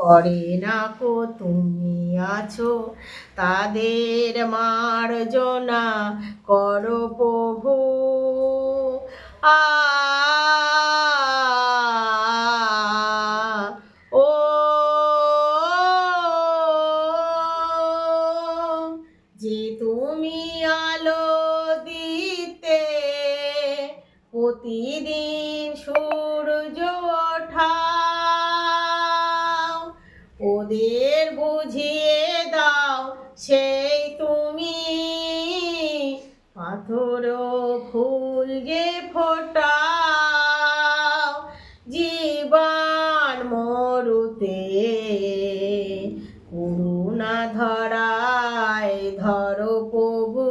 করে না কো তুমি আছো, তাদের মার্জনা করো প্রভু। আ ও যে তুমি আলো দিতে প্রতিদিন সূর্য ওঠাও, ওদের বুঝিয়ে দাও সেই তুমি পাথর ফুল যে ফোটাও। জীবন মরুতে করুণা ধরায় ধরো প্রভু,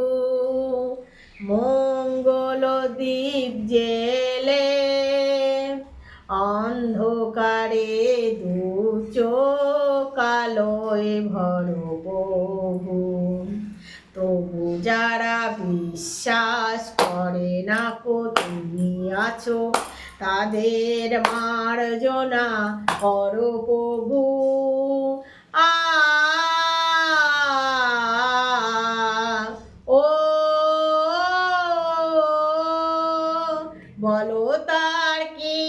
মঙ্গল দ্বীপ জেলে অন্ধকারে দু চোখ আলোয় ভরো প্রভু। তবু যারা বিশ্বাস করে না কো তুমি আছো, তাদের মার্জনা করো প্রভু। আ ও বলো তার কি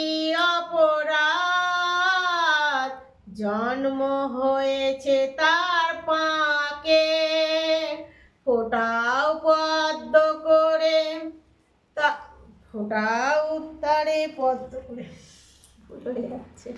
অপরাধ, জন্ম হয়েছে তার পাকে, ফোটাও পদ্ম করে তা ফোটাও তারে পদ্ম করে যাচ্ছে।